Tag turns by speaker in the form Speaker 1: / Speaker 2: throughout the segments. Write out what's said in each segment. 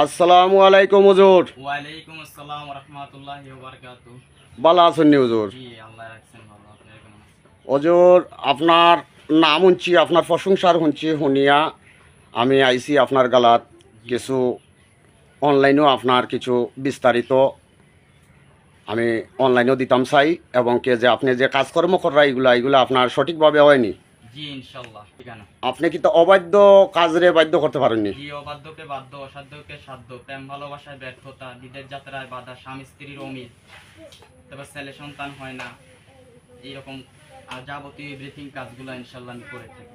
Speaker 1: আসসালামু আলাইকুম হুজুর।
Speaker 2: ওয়ালাইকুম আসসালাম ওয়া রাহমাতুল্লাহি ওয়া বারাকাতুহু।
Speaker 1: ভালো আছেন নি হুজুর?
Speaker 2: জি আল্লাহ রাখছেন ভালো। আপনি কেমন আছেন?
Speaker 1: হুজুর আপনার নাম শুনছি, আপনার প্রশংসার শুনছি, শুনিয়া আমি আইছি আপনার গালাত কিছু অনলাইনেও আপনার কিছু বিস্তারিত আমি অনলাইনেও দিতাম চাই, এবং কে যে আপনি যে কাজকর্ম করা এগুলা আপনার সঠিকভাবে হয়নি।
Speaker 2: জি ইনশাআল্লাহ। ঠিকানা
Speaker 1: আপনি কিন্তু অবাধ্য কাজরে বাধ্য করতে পারেননি।
Speaker 2: জি অবাধ্যকে বাধ্য, অসাধ্যকে সাধ্য, প্রেম ভালোবাসায় ব্যর্থতা, বিদের যাত্রায় বাধা, স্বামী স্ত্রীর অমিল, তারপর ছেলে সন্তান হয় না, এইরকম আর যাবতীয় এভরিথিং কাজগুলো ইনশাআল্লাহ আমি করে থাকি।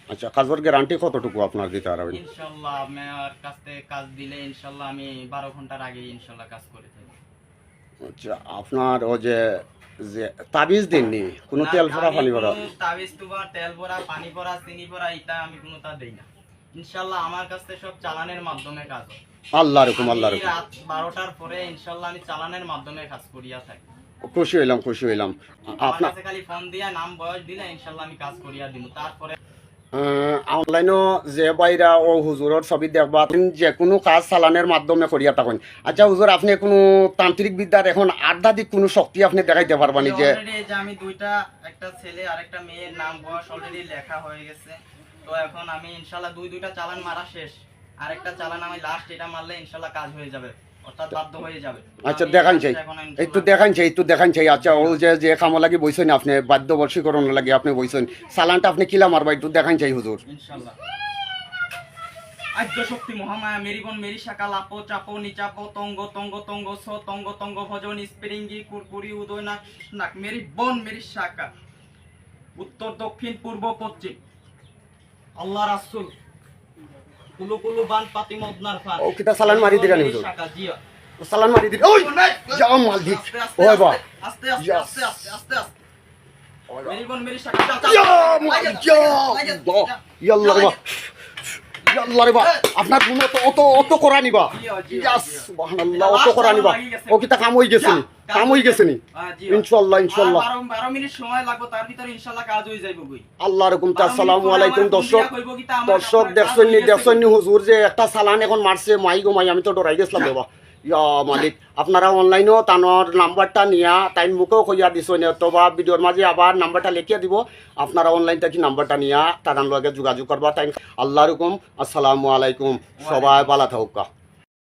Speaker 1: আচ্ছা, কাজের গ্যারান্টি কতটুকু আপনার দিতে পারবেন?
Speaker 2: ইনশাআল্লাহ আমার কাছ থেকে কাজ দিলে ইনশাআল্লাহ আমি 12 ঘন্টার আগে ইনশাআল্লাহ কাজ করে থাকি।
Speaker 1: আচ্ছা, আপনার ও যে যে তাবিজ দিননি কোনো
Speaker 2: না,
Speaker 1: তেল ভরা
Speaker 2: আমি
Speaker 1: পানি ভরা?
Speaker 2: কোনো তাবিজ তুবা, তেল ভরা, পানি ভরা, চিনি ভরা এটা আমি কোনোটা দেই না। ইনশাআল্লাহ আমার কাছে সব চালানের মাধ্যমে কাজ হয়।
Speaker 1: আল্লাহ রকম, আল্লাহ
Speaker 2: আমি
Speaker 1: রকম।
Speaker 2: রাত 12টার পরে ইনশাআল্লাহ আমি চালানের মাধ্যমে কাজ করিয়া থাকি।
Speaker 1: খুশি হইলাম, খুশি হইলাম।
Speaker 2: আমার
Speaker 1: আপনার
Speaker 2: কাছে খালি ফোন দিয়া নাম বয়স দিলে ইনশাআল্লাহ আমি কাজ করিয়া দিব। তারপরে
Speaker 1: অনলাইনও যে বাইরা ও হুজুরের ছবি দেখবা, আপনি যে কোনো কাজ চালানের মাধ্যমে করিয়া থাকেন। আচ্ছা হুজুর, আপনি কোনো তান্ত্রিক বিদ্যার এখন আধ্যাত্মিক কোনো শক্তি আপনি দেখাইতে পারবানি? যে
Speaker 2: অলরেডি এই যে আমি দুইটা, একটা ছেলে আর একটা মেয়ের নাম বয়স অলরেডি লেখা হয়ে গেছে। তো এখন আমি ইনশাআল্লাহ দুইটা চালান মারা শেষ। আরেকটা চালান আমি লাস্ট এটা মারলে ইনশাআল্লাহ কাজ হয়ে যাবে, অর্থাৎ বাধ্য হয়ে যাবে।
Speaker 1: আচ্ছা,
Speaker 2: আমি
Speaker 1: দেখান চাই,
Speaker 2: এখন
Speaker 1: একটু দেখান চাই, একটু দেখান চাই। আচ্ছা, ও যে যে কামো লাগি বইছেন আপনি, বাধ্যবর্ষীকরণ লাগে আপনি বইছেন, চালানটা আপনি কিলা মারবা একটু দেখান চাই হুজুর।
Speaker 2: ইনশাআল্লাহ। আদ্য শক্তি মহামায়া মেরিবন মেরি শাখা লাপো চাপো নিচাপো তঙ্গ তঙ্গ তঙ্গ স তঙ্গ তঙ্গ ভজন স্প্রিঙ্গি কুরকুরি উদয় নাক নাক মেরি বন মেরি শাখা উত্তর দক্ষিণ পূর্ব পশ্চিম আল্লাহ রাসূল কুলু কুলু বান পাতি মদনার ফান।
Speaker 1: ও কিতা চালান মারি দিলেন হুজুর?
Speaker 2: শাখা জিয়া
Speaker 1: চালান মারি দিল। ওই যা মালিক, ওই বা
Speaker 2: আস্তে আস্তে আস্তে আস্তে আস্তে আস্তে মেরিবন মেরি শাখা
Speaker 1: ইয়া মালিক, ইয়া আল্লাহ রে বা, ইয়া আল্লাহ রে বা, আপনার গুণ অত অত করা নিবা। ইয়া সুবহানাল্লাহ, অত করা নিবা। ও কিতা কাম হই গেছে নি, কাম হই গেছে নি। ইনশাআল্লাহ, ইনশাআল্লাহ।
Speaker 2: 12 মিনিট সময় লাগবে, তার ভিতরে ইনশাআল্লাহ কাজ হয়ে যাইব কই।
Speaker 1: আল্লাহ রকম। আসসালামু আলাইকুম দর্শক। দর্শক দেখছেন হুজুর যে একটা চালান এখন মারছে, মাই গো মাই, আমি তো ডরাই গেছিলাম বাবা। ইয়া মালিক, আপনারা অনলাইনেও তানোর নাম্বারটা নিয়া তাই মুখেও কইয়া দিছ, অথবা ভিডিওর মাঝে আবার নাম্বারটা লিখিয়ে দিব। আপনারা অনলাইন থেকে নাম্বারটা নিয়া তার লগে যোগাযোগ করবা। তাই আল্লাহ রকম। আসসালামু আলাইকুম, সবাই ভালো থাকুক।